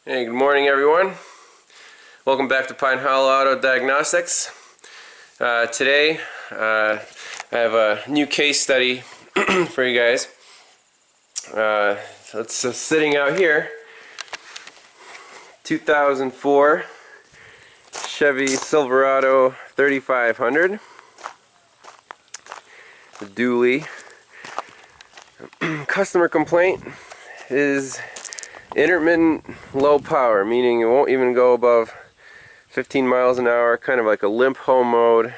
Hey, good morning everyone. Welcome back to Pine Hollow Auto Diagnostics. Today I have a new case study for you guys. So it's sitting out here. 2004 Chevy Silverado 3500. The dually. Customer complaint is intermittent low power, meaning it won't even go above 15 miles an hour, kind of like a limp home mode,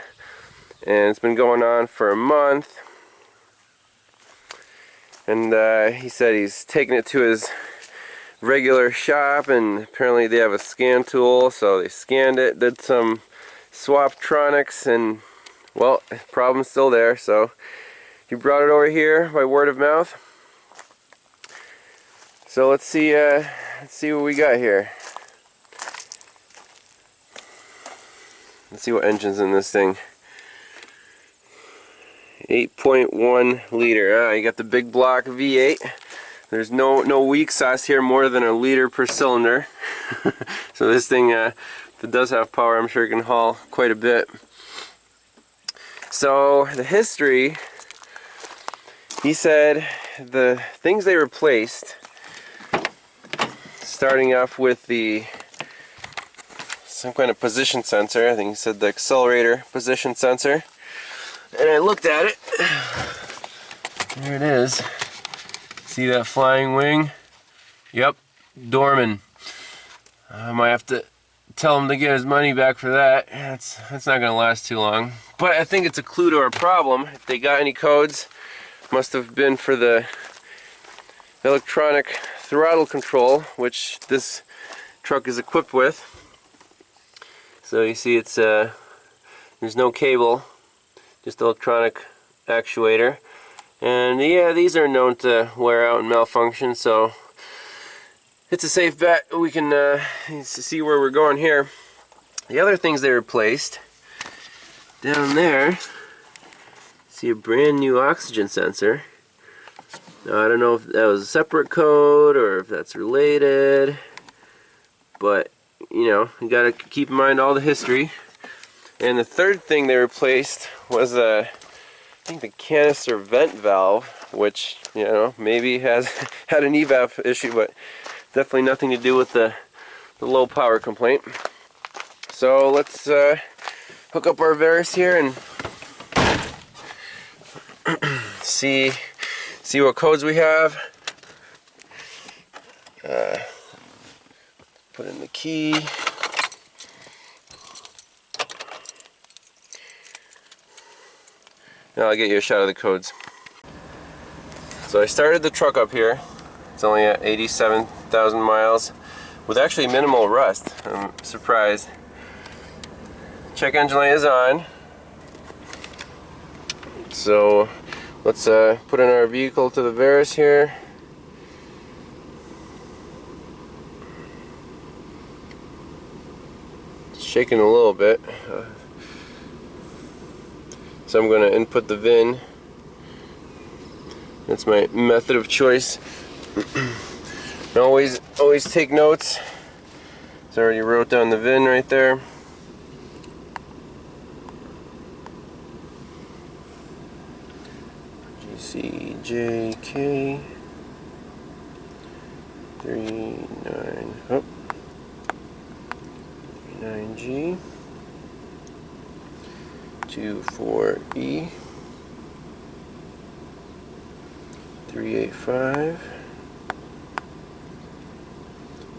and it's been going on for a month. And he said he's taken it to his regular shop, and apparently they have a scan tool, so they scanned it, did some swaptronics, and well, the problem's still there. So he brought it over here by word of mouth. So let's see what we got here. Let's see what engine's in this thing. 8.1 liter. You got the big block V8. There's no weak sauce here, more than a liter per cylinder. So this thing, if it does have power, I'm sure it can haul quite a bit. So the history, he said the things they replaced, starting off with some kind of position sensor. I think he said the accelerator position sensor. And I looked at it. There it is. See that flying wing? Yep, dormant. I might have to tell him to get his money back for that. That's not going to last too long. But I think it's a clue to our problem. If they got any codes, must have been for the electronic throttle control, which this truck is equipped with. So you see it's there's no cable, just electronic actuator. And yeah, these are known to wear out and malfunction, so it's a safe bet. We can see where we're going here. The other things they replaced, down there, see a brand new oxygen sensor. Now, I don't know if that was a separate code or if that's related, but you know, you gotta keep in mind all the history. And the third thing they replaced was I think the canister vent valve, which, you know, maybe has had an evap issue, but definitely nothing to do with the low power complaint. So let's hook up our Verus here and see what codes we have. Put in the key. Now I'll get you a shot of the codes. So I started the truck up here. It's only at 87,000 miles with actually minimal rust. I'm surprised. Check engine light is on. So let's put in our vehicle to the Verus here. It's shaking a little bit. So I'm going to input the VIN. That's my method of choice. And always take notes. So I already wrote down the VIN right there. GCJK 39G 24E 385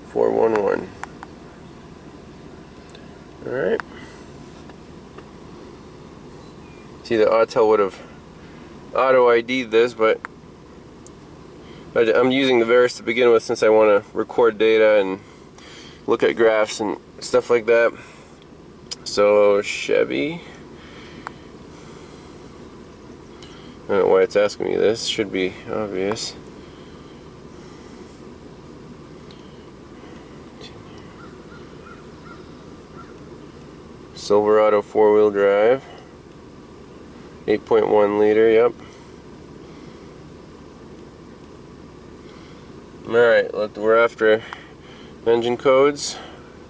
411. Alright. See, the Autel would have auto ID'd this, but I'm using the Verus to begin with since I want to record data and look at graphs and stuff like that. So Chevy, I don't know why it's asking me this, should be obvious. Silverado 4-wheel drive, 8.1 liter, yep. Alright, we're after Engine codes,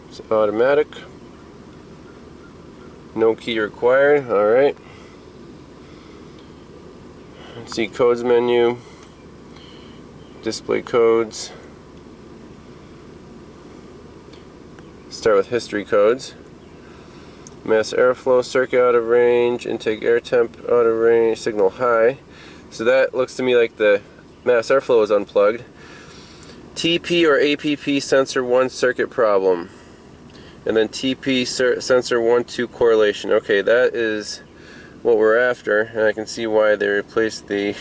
it's automatic. No key required. Alright. Let's see, codes menu. Display codes. Start with history codes. Mass airflow, circuit out of range, intake air temp out of range, signal high. So that looks to me like the mass airflow is unplugged. TP or APP sensor 1 circuit problem. And then TP sensor 1-2 correlation. Okay, that is what we're after, and I can see why they replaced the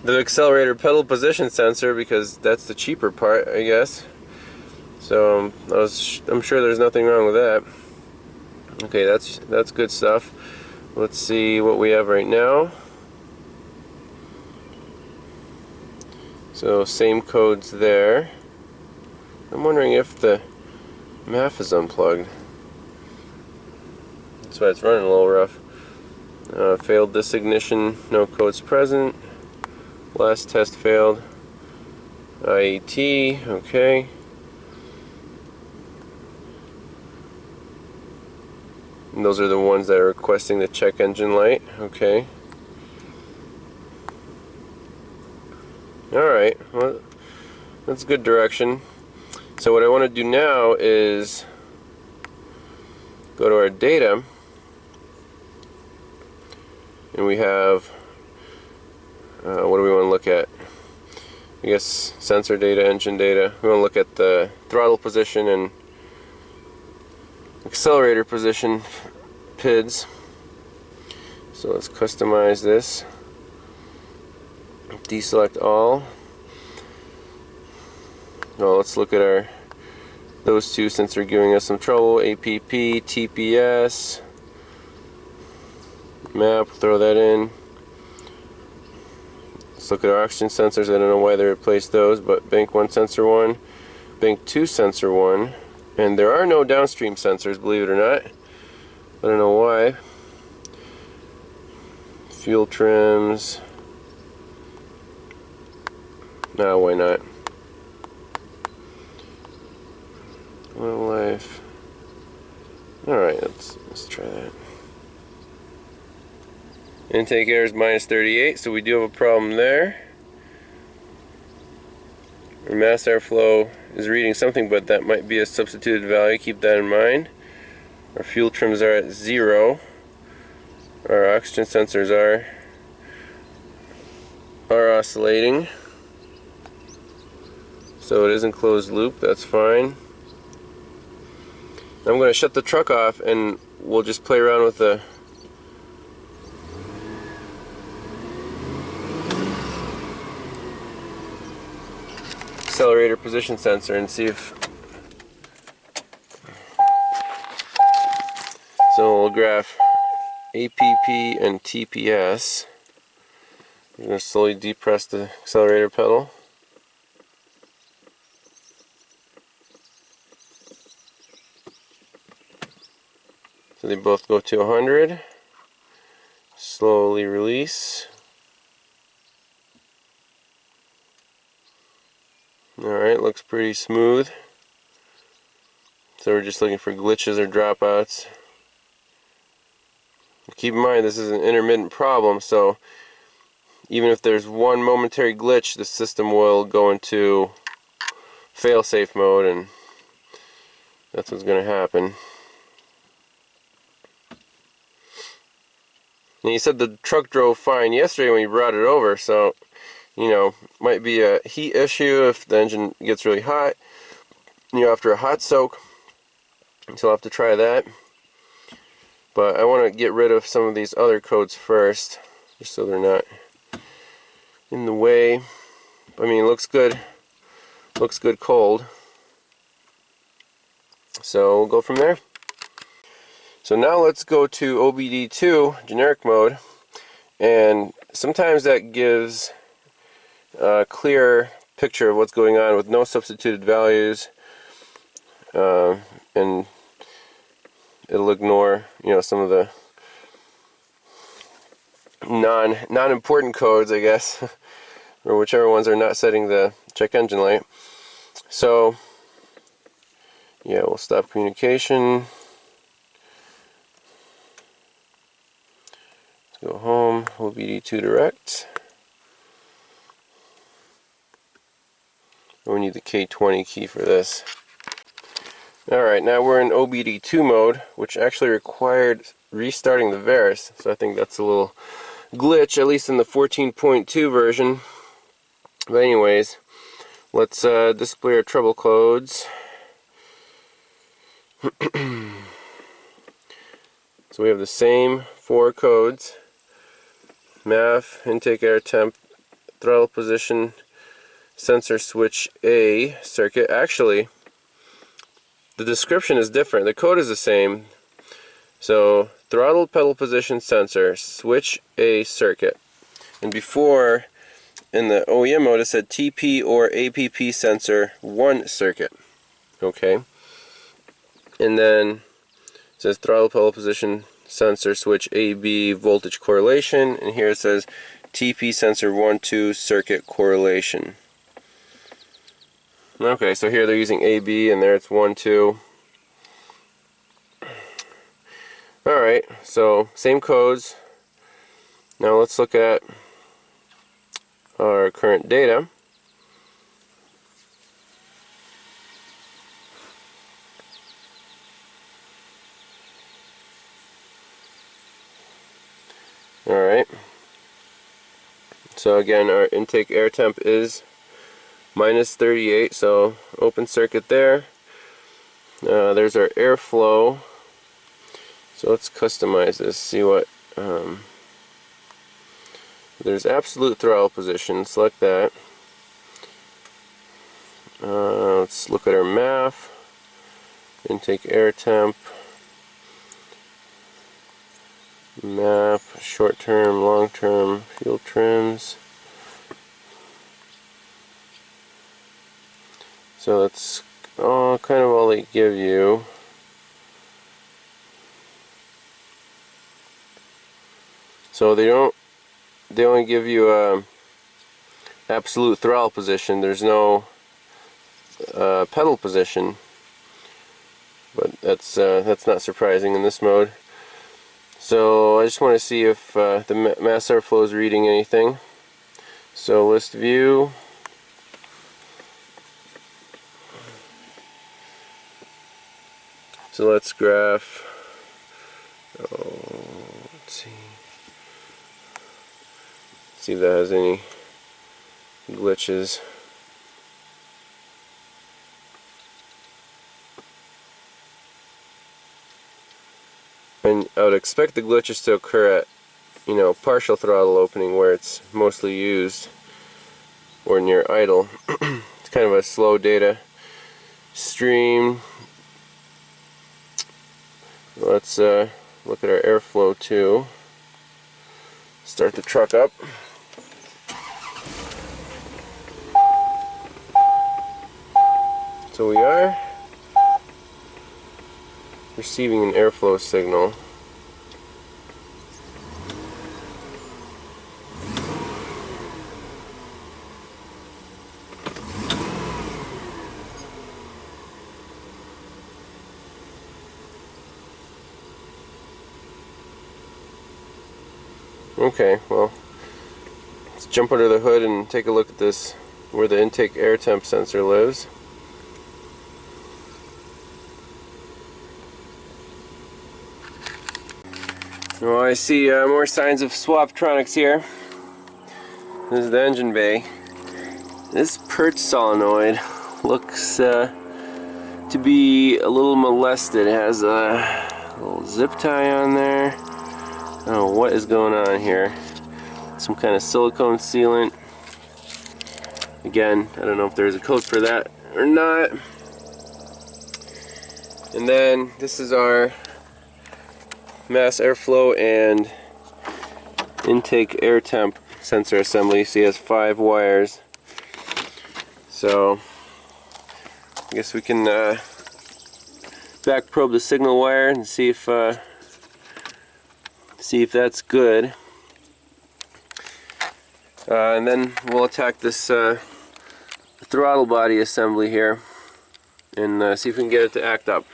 the accelerator pedal position sensor, because that's the cheaper part, I guess. So I'm sure there's nothing wrong with that. Okay, that's good stuff. Let's see what we have right now. So same codes there. I'm wondering if the MAF is unplugged. That's why it's running a little rough. Failed this ignition, no codes present. Last test failed. IET, okay. And those are the ones that are requesting the check engine light, okay. Alright, well, that's a good direction. So what I want to do now is go to our data, and we have, what do we want to look at? I guess sensor data, engine data. We want to look at the throttle position and accelerator position PIDs. So let's customize this. Deselect all. Well, let's look at those two since they're giving us some trouble. APP, TPS, map, throw that in. Let's look at our oxygen sensors. I don't know why they replaced those, but bank 1 sensor 1, bank 2 sensor 1, and there are no downstream sensors, believe it or not. I don't know why. Fuel trims. No, why not? Oil life. Alright, let's try that. Intake air is minus 38, so we do have a problem there. Our mass airflow is reading something, but that might be a substituted value. Keep that in mind. Our fuel trims are at 0. Our oxygen sensors are oscillating. So it is in closed loop, that's fine. I'm going to shut the truck off and we'll just play around with the accelerator position sensor and see if... So we'll graph APP and TPS. We're going to slowly depress the accelerator pedal. So they both go to 100. Slowly release. Alright, looks pretty smooth. So we're just looking for glitches or dropouts. Keep in mind this is an intermittent problem, so even if there's one momentary glitch, the system will go into fail-safe mode, and that's what's going to happen. And you said the truck drove fine yesterday when you brought it over, so you know, might be a heat issue if the engine gets really hot, you know, after a hot soak. So I'll have to try that. But I want to get rid of some of these other codes first, just so they're not in the way. I mean, it looks good. Looks good cold. So we'll go from there. So now let's go to OBD2 generic mode, and sometimes that gives a clear picture of what's going on with no substituted values, and it'll ignore, you know, some of the non-important codes, I guess, or whichever ones are not setting the check engine light. So Yeah, we'll stop communication. Let's go home, OBD2 direct. We need the K20 key for this. Alright, now we're in OBD2 mode, which actually required restarting the Varus, so I think that's a little glitch, at least in the 14.2 version. But anyways, let's display our trouble codes. So we have the same 4 codes: MAF, intake air temp, throttle position, sensor switch A circuit. Actually, the description is different. The code is the same. So, throttle pedal position sensor, switch A circuit. And before, in the OEM mode, it said TP or APP sensor 1 circuit. Okay. And then it says throttle pedal position sensor switch AB voltage correlation. And here it says TP sensor 1-2 circuit correlation. Okay, so here they're using AB and there it's 1-2. Alright, so same codes. Now let's look at our current data. Alright, so again our intake air temp is minus 38, so open circuit there. There's our airflow. So let's customize this, see what there's absolute throttle position, select that. Let's look at our MAF, intake air temp, map, short term, long term, fuel trims. So that's kind of all they give you. So they only give you absolute throttle position. There's no pedal position, but that's not surprising in this mode. So I just want to see if the mass airflow is reading anything. So list view. So let's graph. Let's see if that has any glitches. And I would expect the glitches to occur at, partial throttle opening where it's mostly used, or near idle. It's kind of a slow data stream. Let's look at our airflow too. Start the truck up. So we are receiving an airflow signal. Okay, well, let's jump under the hood and take a look at this, where the intake air temp sensor lives. Well, I see more signs of Swaptronics here. This is the engine bay. This perch solenoid looks to be a little molested. It has a little zip tie on there. I don't know what is going on here. Some kind of silicone sealant. Again, I don't know if there's a code for that or not. And then this is our mass airflow and intake air temp sensor assembly. You see it has 5 wires. So I guess we can back probe the signal wire and see if that's good. And then we'll attack this throttle body assembly here. and see if we can get it to act up.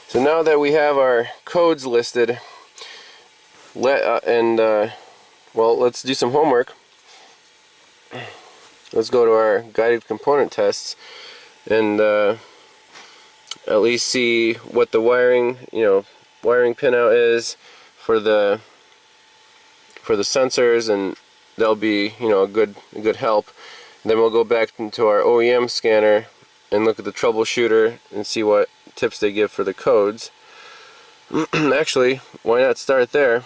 So now that we have our codes listed, well, let's do some homework. Let's go to our guided component tests and at least see what the wiring, wiring pinout is for the sensors, and that'll be, a good help. And then we'll go back into our OEM scanner and look at the troubleshooter and see what tips they give for the codes. Actually, why not start there?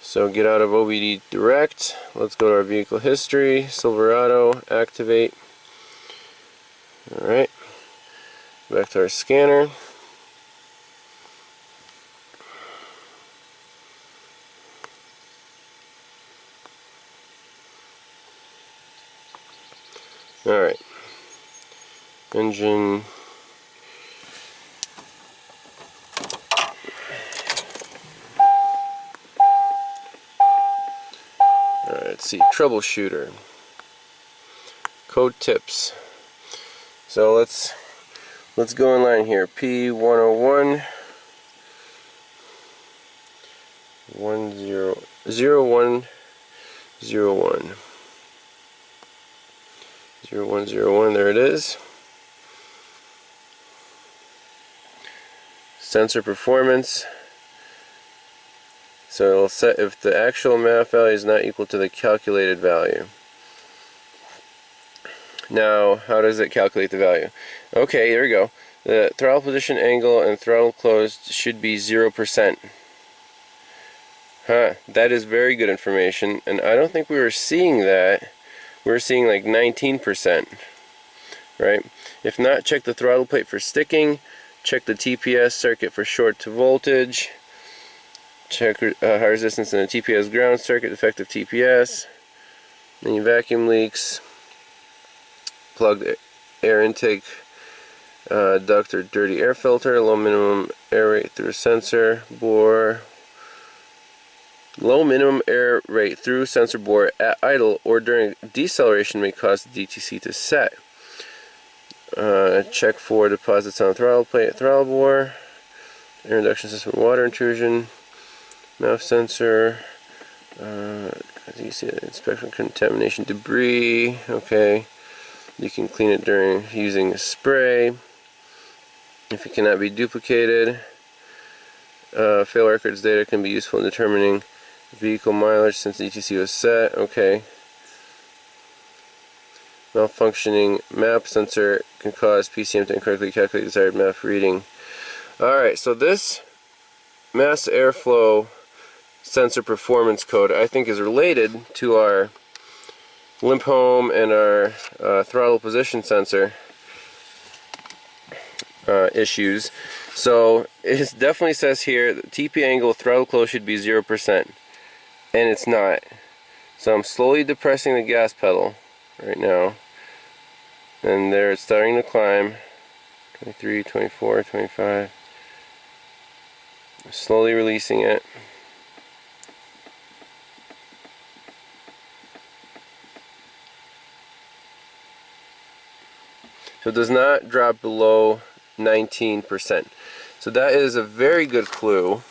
So get out of OBD Direct. Let's go to our vehicle history. Silverado, activate. Alright. Back to our scanner. Alright. Engine. Let's see, troubleshooter. Code tips. So let's go in line here. P0101 0101 0101. There it is. Sensor performance. So it'll set if the actual MAF value is not equal to the calculated value. Now, how does it calculate the value? Okay, there we go. The throttle position angle and throttle closed should be 0%. That is very good information, and I don't think we were seeing that. We were seeing like 19%, right? If not, check the throttle plate for sticking, check the TPS circuit for short to voltage, check high resistance in the TPS ground circuit, defective TPS, any vacuum leaks, plugged air intake duct or dirty air filter, low minimum air rate through sensor bore, low minimum air rate through sensor bore at idle or during deceleration may cause the DTC to set. Check for deposits on throttle plate, throttle bore, air induction system, water intrusion, MAF sensor, as you see, inspection contamination debris. Okay, you can clean it during using a spray if it cannot be duplicated. Fail records data can be useful in determining vehicle mileage since the DTC was set. Okay. Malfunctioning MAP sensor can cause PCM to incorrectly calculate desired MAP reading. Alright, so this mass airflow sensor performance code I think is related to our limp home and our throttle position sensor issues. So it definitely says here that TP angle throttle close should be 0%, and it's not. So I'm slowly depressing the gas pedal right now, and there it's starting to climb. 23, 24, 25. Slowly releasing it. So it does not drop below 19%. So that is a very good clue.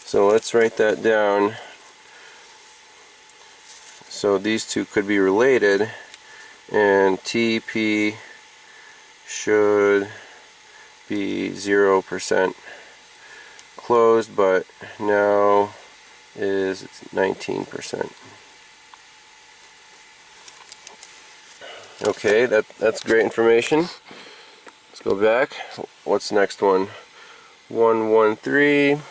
So let's write that down. So these two could be related, and TP should be 0% closed, but now is 19%. Okay, that's great information. Let's go back. What's the next one? 113.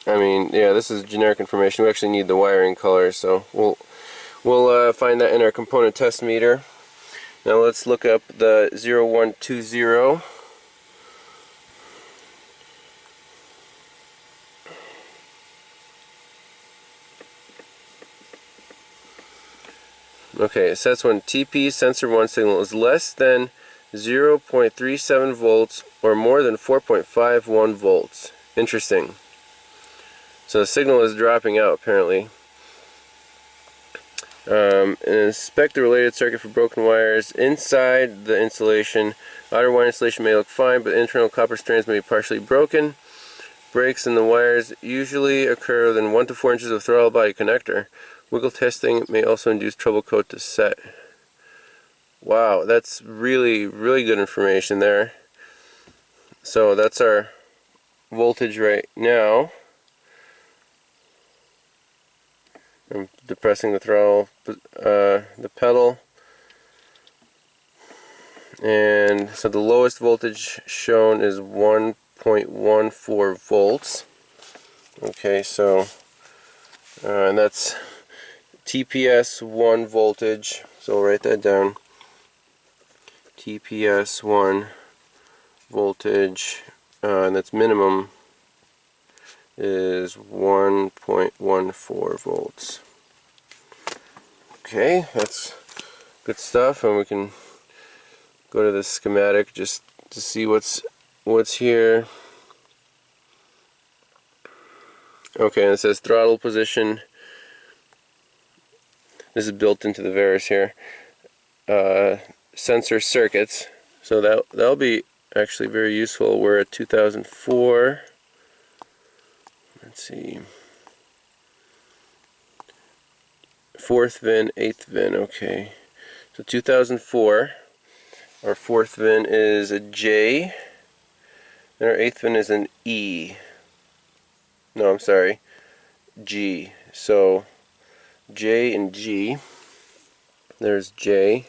I mean, yeah, this is generic information. We actually need the wiring color, so we'll find that in our component test meter. Now let's look up the 0120. Okay, it says when TP sensor 1 signal is less than 0.37 volts or more than 4.51 volts. Interesting. So the signal is dropping out apparently. And inspect the related circuit for broken wires inside the insulation. Outer wire insulation may look fine, but internal copper strands may be partially broken. Breaks in the wires usually occur within 1 to 4 inches of throttle body connector. Wiggle testing may also induce trouble code to set. Wow, that's really good information there. So that's our voltage right now. I'm depressing the throttle, the pedal, and so the lowest voltage shown is 1.14 volts. Okay, so and that's TPS 1 voltage, so we'll write that down. TPS 1 voltage, and that's minimum is 1.14 volts. Okay, that's good stuff, and we can go to the schematic just to see what's here. Okay, and it says throttle position. This is built into the Veris here. Sensor circuits, so that'll be actually very useful. We're at 2004. Let's see, 4th VIN, 8th VIN. Okay, so 2004, our 4th VIN is a J, and our 8th VIN is an E. No, I'm sorry, G. So J and G. There's J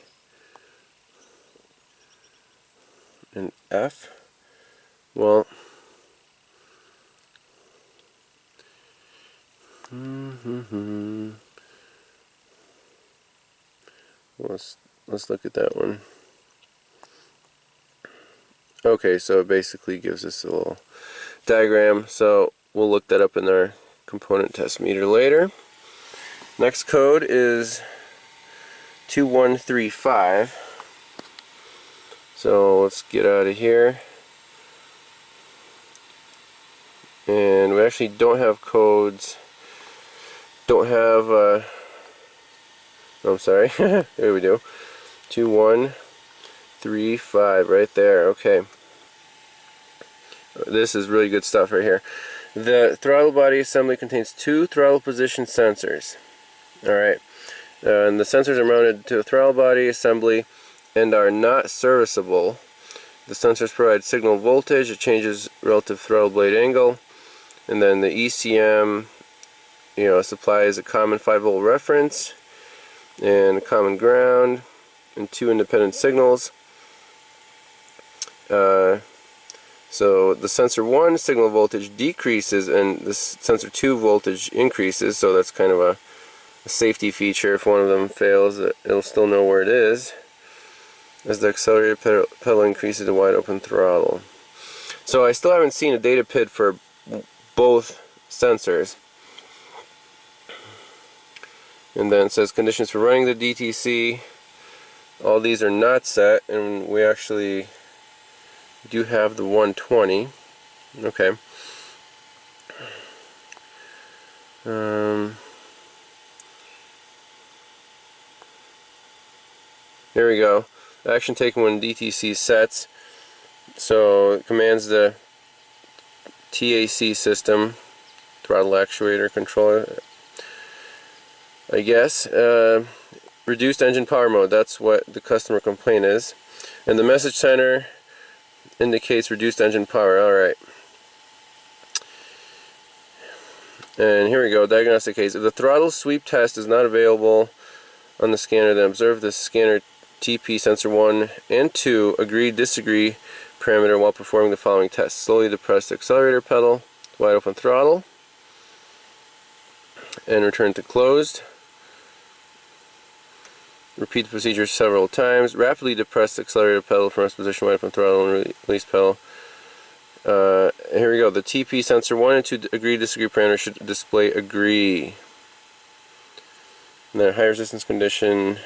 and F. Well, let's look at that one. Okay, so it basically gives us a little diagram, so we'll look that up in our component test meter later. Next code is 2135. So let's get out of here. And we actually don't have codes. Don't have, oh, I'm sorry, there we do. 2135 right there, okay. This is really good stuff right here. The throttle body assembly contains 2 throttle position sensors. Alright, and the sensors are mounted to the throttle body assembly and are not serviceable. The sensors provide signal voltage, it changes relative throttle blade angle, and then the ECM, supplies a common 5-volt reference and a common ground and 2 independent signals. So the sensor 1 signal voltage decreases and the sensor 2 voltage increases, so that's kind of a safety feature. If one of them fails, it'll still know where it is. As the accelerator pedal increases to wide open throttle. So I still haven't seen a data PID for both sensors. And then it says conditions for running the DTC. All these are not set, and we actually do have the 120. Okay. There we go. Action taken when DTC sets. So it commands the TAC system, throttle actuator controller, I guess. Reduced engine power mode, that's what the customer complaint is. And the message center indicates reduced engine power. Alright. And here we go, diagnostic case. If the throttle sweep test is not available on the scanner, then observe the scanner TP sensor 1 and 2 agree-disagree parameter while performing the following tests. Slowly depress the accelerator pedal, wide open throttle, and return to closed. Repeat the procedure several times. Rapidly depress the accelerator pedal from rest position, wide open throttle, and release pedal. Here we go. The TP sensor 1 and 2 agree-disagree parameter should display agree. And then high resistance condition,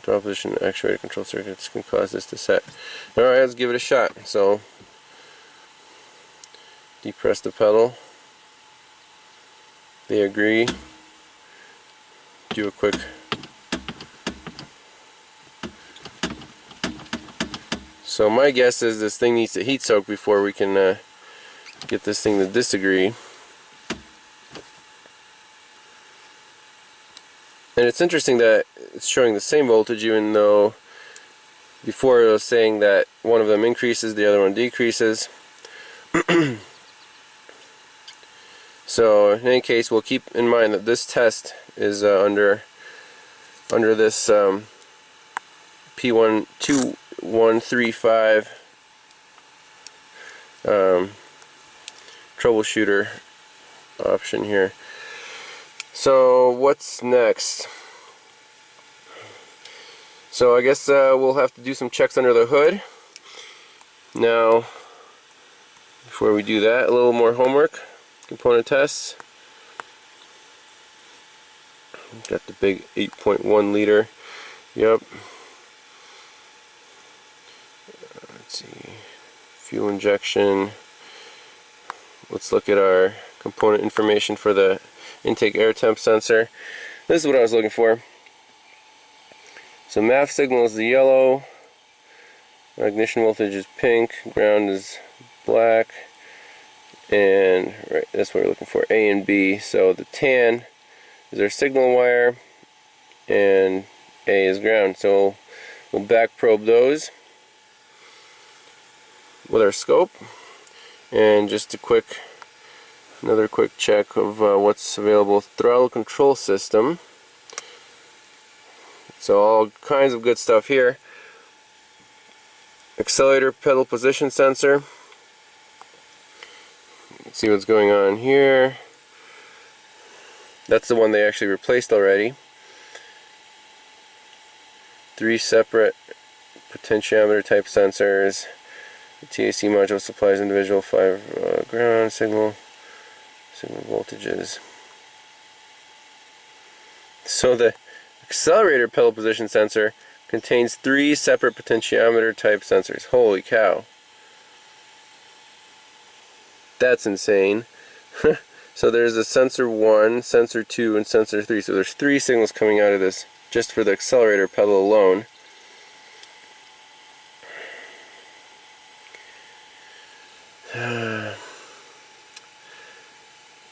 throttle position actuator control circuits can cause this to set. Alright, let's give it a shot. So, depress the pedal. They agree. Do a quick so my guess is this thing needs to heat soak before we can get this thing to disagree. And it's interesting that it's showing the same voltage, even though before it was saying that one of them increases, the other one decreases. So in any case, we'll keep in mind that this test is under this P010135 troubleshooter option here. So what's next? So I guess we'll have to do some checks under the hood. Now, before we do that, a little more homework. Component tests. Got the big 8.1 liter. Yep. Let's see. Fuel injection. Let's look at our component information for the intake air temp sensor. This is what I was looking for. So MAF signal is the yellow, ignition voltage is pink, ground is black, and right, that's what we're looking for, A and B. So the tan is our signal wire, and A is ground. So we'll back probe those with our scope, and just another quick check of what's available. Throttle control system. So all kinds of good stuff here. Accelerator pedal position sensor. Let's see what's going on here. That's the one they actually replaced already. 3 separate potentiometer type sensors. The TAC module supplies individual 5 ground signal voltages. So the accelerator pedal position sensor contains 3 separate potentiometer type sensors. Holy cow. That's insane. So there's a sensor 1, sensor 2, and sensor 3. So there's 3 signals coming out of this just for the accelerator pedal alone.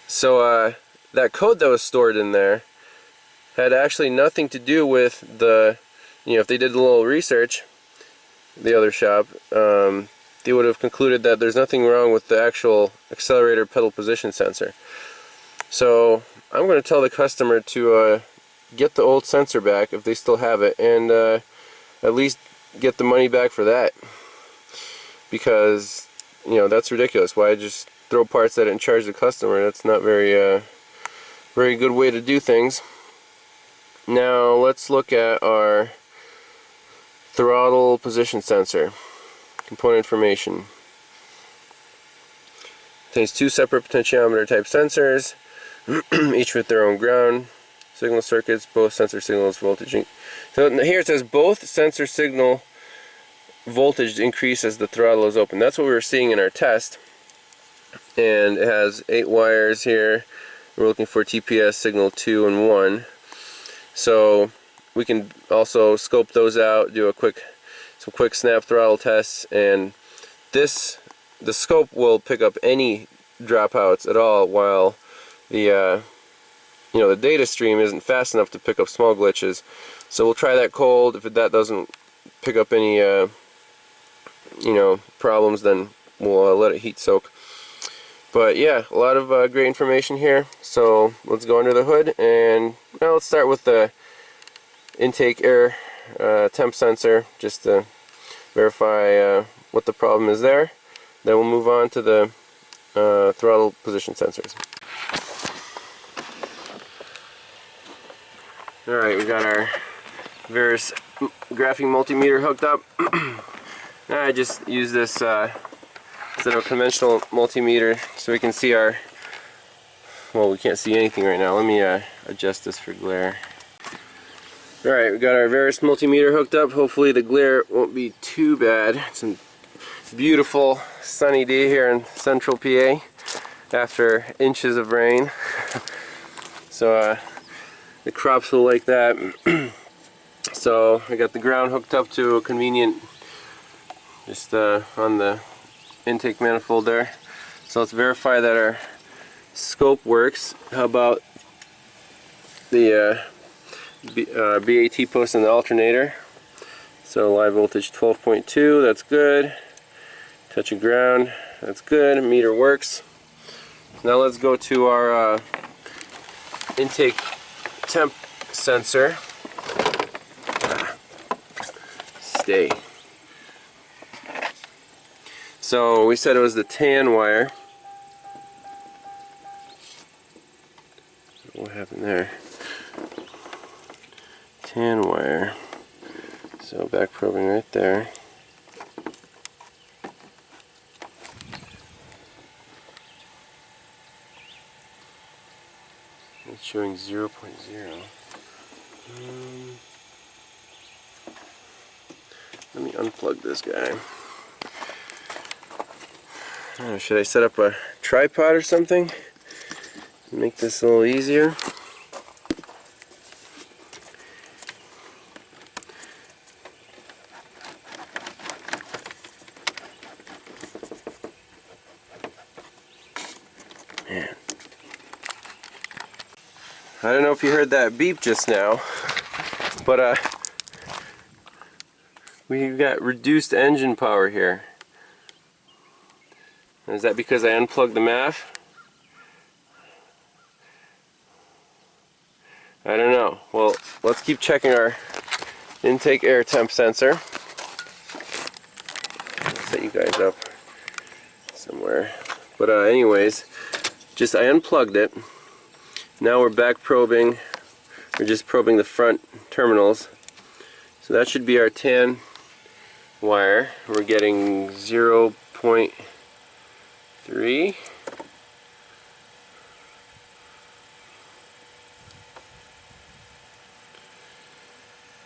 So that code that was stored in there had actually nothing to do with the, if they did a little research, the other shop, they would have concluded that there's nothing wrong with the actual accelerator pedal position sensor. So I'm going to tell the customer to get the old sensor back if they still have it, and at least get the money back for that, because that's ridiculous. Why just throw parts at it and charge the customer? That's not very good way to do things. Now let's look at our throttle position sensor. Component information. Contains 2 separate potentiometer type sensors, each with their own ground signal circuits, both sensor signals voltage. So here it says both sensor signal voltage increase as the throttle is open. That's what we were seeing in our test. And it has 8 wires here. We're looking for TPS signal 2 and 1. So we can also scope those out, do some quick snap throttle tests, and the scope will pick up any dropouts at all, while the the data stream isn't fast enough to pick up small glitches. So we'll try that cold. If that doesn't pick up any problems, then we'll let it heat soak. But yeah, a lot of great information here. So let's go under the hood, and now let's start with the intake air temp sensor, just to verify what the problem is there. Then we'll move on to the throttle position sensors. Alright, we got our Veris graphing multimeter hooked up. I just use this instead of a conventional multimeter, so we can see our, well, we can't see anything right now. Let me adjust this for glare. Alright, we got our Varus multimeter hooked up. Hopefully the glare won't be too bad. It's a beautiful sunny day here in central PA after inches of rain. So the crops will like that. So I got the ground hooked up to a convenient, just on the intake manifold there. So let's verify that our scope works. How about the BAT post in the alternator? So live voltage 12.2, that's good. Touch of ground, that's good. Meter works. Now let's go to our intake temp sensor. Stay. So we said it was the tan wire. What happened there? Tan wire. So back probing right there. It's showing 0.0. Let me unplug this guy. Should I set up a tripod or something? Make this a little easier. Man. I don't know if you heard that beep just now, but we've got reduced engine power here. Is that because I unplugged the MAF? I don't know. Well, let's keep checking our intake air temp sensor. I'll set you guys up somewhere. But anyways, I unplugged it. Now we're back probing. We're just probing the front terminals. So that should be our tan wire. We're getting 0.3.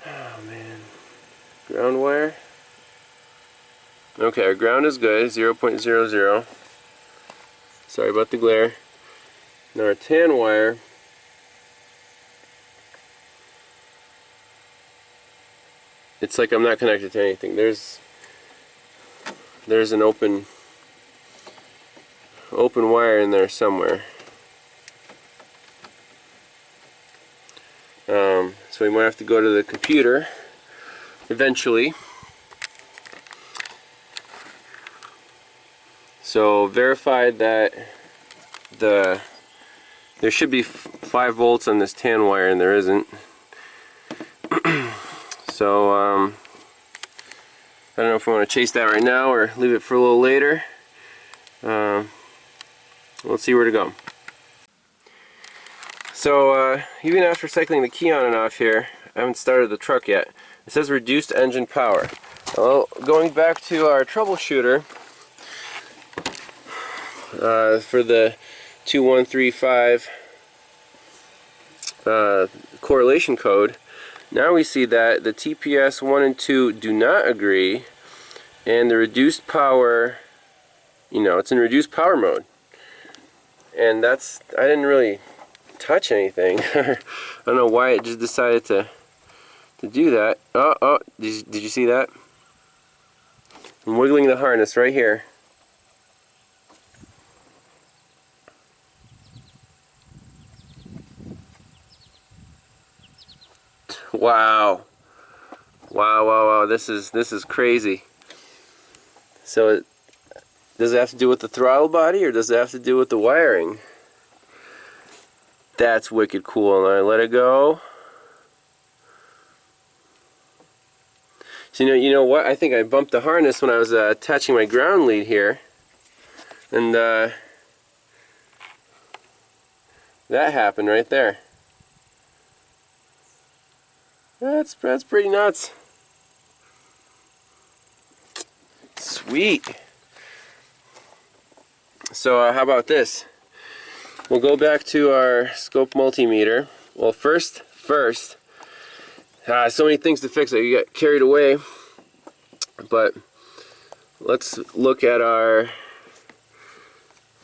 Oh man. Ground wire. Okay, our ground is good, 0.00. Sorry about the glare. Now our tan wire, it's like I'm not connected to anything. There's an open wire in there somewhere. So we might have to go to the computer eventually. So verified that there should be 5 volts on this tan wire, and there isn't. So I don't know if we want to chase that right now or leave it for a little later. Let's see where to go. So even after cycling the key on and off here, I haven't started the truck yet. It says reduced engine power. Well, going back to our troubleshooter for the 2135 correlation code, now we see that the TPS 1 and 2 do not agree, and the reduced power, it's in reduced power mode. And I didn't really touch anything. I don't know why it just decided to do that. Oh, did you see that? I'm wiggling the harness right here. Wow. Wow. This is crazy. So does it have to do with the throttle body, or does it have to do with the wiring? That's wicked cool. And I let it go. So you know what? I think I bumped the harness when I was attaching my ground lead here, and that happened right there. That's pretty nuts. Sweet. So how about this? We'll go back to our scope multimeter. Well, first, So many things to fix. You got carried away, but let's look at our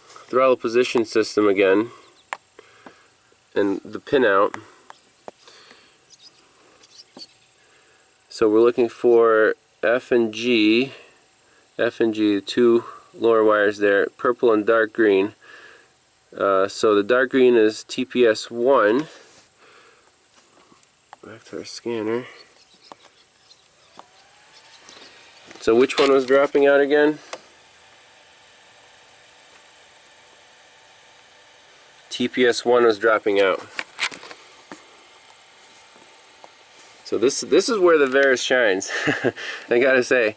throttle position system again and the pinout. So we're looking for F and G, the two lower wires there, purple and dark green. So the dark green is TPS1. Back to our scanner. So which one was dropping out again? TPS1 was dropping out. So this is where the Varus shines. I gotta say,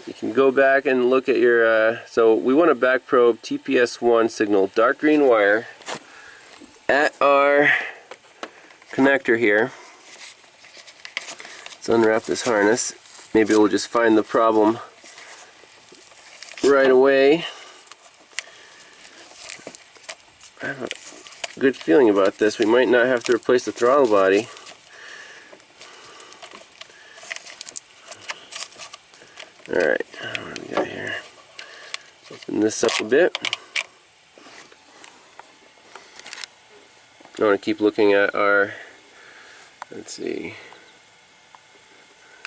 you can go back and look at your. So we want to back probe TPS1 signal, dark green wire, at our connector here. Let's unwrap this harness. Maybe we'll just find the problem right away. I have a good feeling about this. We might not have to replace the throttle body. Alright, what do we got here? Open this up a bit. I want to keep looking at our, let's see.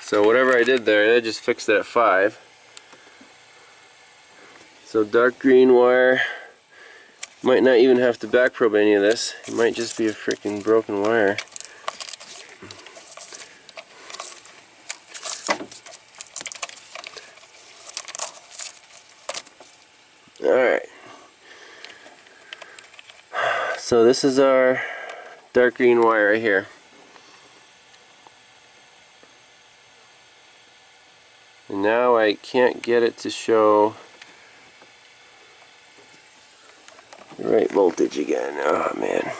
So whatever I did there, I just fixed it at 5. So dark green wire, might not even have to back probe any of this. It might just be a freaking broken wire. Alright. So this is our dark green wire right here. And now I can't get it to show the right voltage again. Oh man.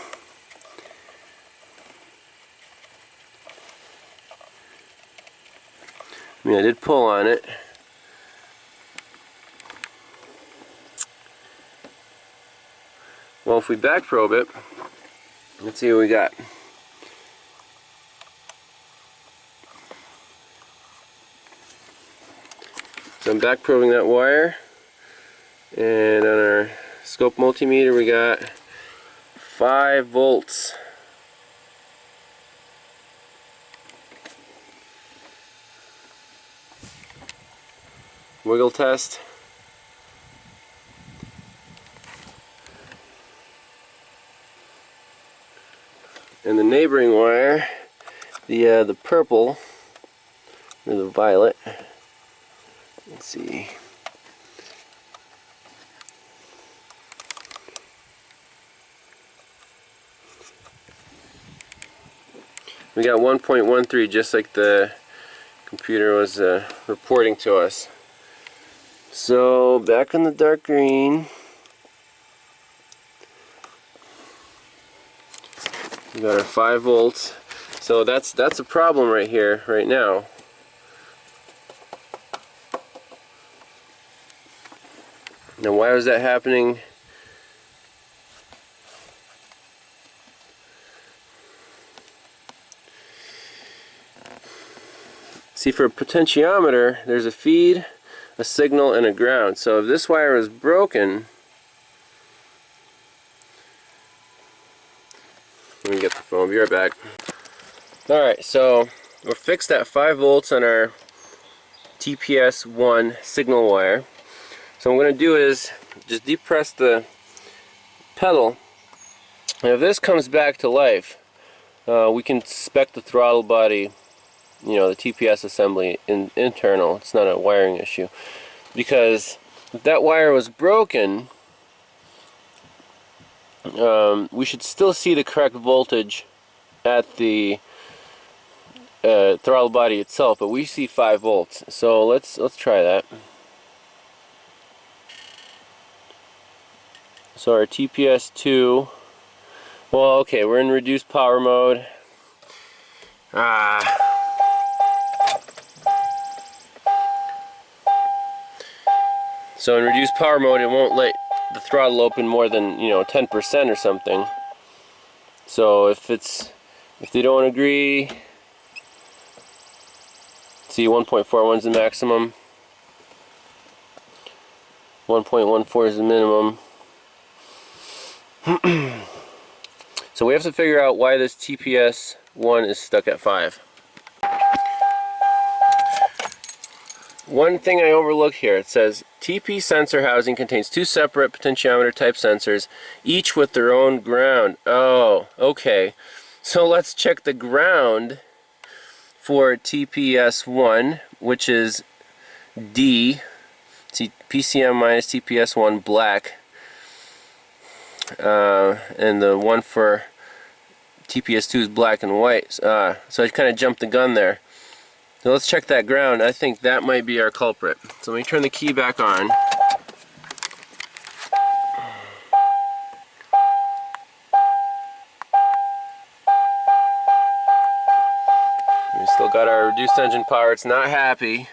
I mean, I did pull on it. Well, if we back probe it, let's see what we got. So I'm back probing that wire, and on our scope multimeter we got 5 volts. Wiggle test. And the neighboring wire, the purple or the violet. Let's see. We got 1.13, just like the computer was reporting to us. So back on the dark green, we got our 5 volts. So that's a problem right here, right now. Now why was that happening? See, for a potentiometer, there's a feed, a signal, and a ground. So if this wire is broken, let me get the phone, be right back. Alright, so we'll fix that 5 volts on our TPS1 signal wire. So what I'm going to do is just depress the pedal, and if this comes back to life, we can spec the throttle body, you know, the TPS assembly internal. It's not a wiring issue, because if that wire was broken, we should still see the correct voltage at the throttle body itself, but we see 5 volts. So let's try that. So our TPS2, well, okay, we're in reduced power mode. So in reduced power mode, it won't let the throttle open more than, 10% or something. So if they don't agree, See, 1.41 is the maximum, 1.14 is the minimum. So we have to figure out why this TPS1 is stuck at 5. One thing I overlooked here, it says TP sensor housing contains 2 separate potentiometer type sensors, each with their own ground. Oh, okay. So let's check the ground for TPS1, which is D. See, PCM minus TPS1 black. And the one for TPS2 is black and white. So I kind of jumped the gun there. So let's check that ground. I think that might be our culprit. So let me turn the key back on. We still got our reduced engine power. It's not happy.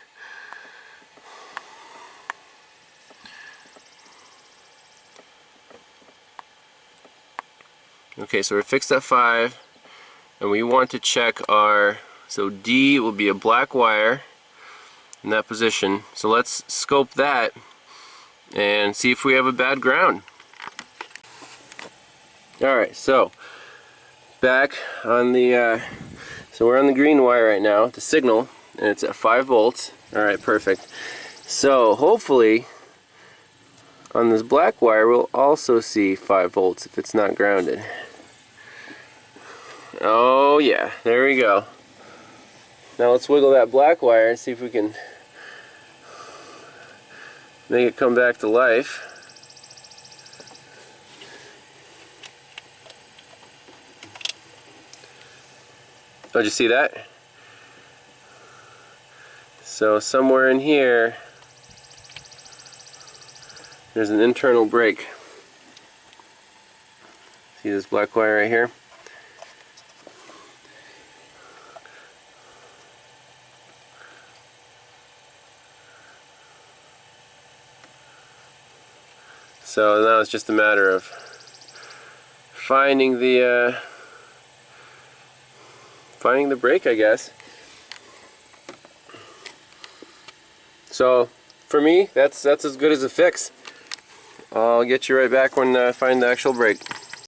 Okay, so we're fixed at 5, and we want to check our, so D will be a black wire in that position. So let's scope that and see if we have a bad ground. Alright, so back on the, so we're on the green wire right now, the signal, and it's at 5 volts. Alright, perfect. So hopefully on this black wire we'll also see 5 volts if it's not grounded. Oh yeah, there we go. Now let's wiggle that black wire and see if we can make it come back to life. Oh, did you see that? So somewhere in here there's an internal break. See this black wire right here? So now it's just a matter of finding the break, I guess. So for me, that's as good as a fix. I'll get you right back when I find the actual break.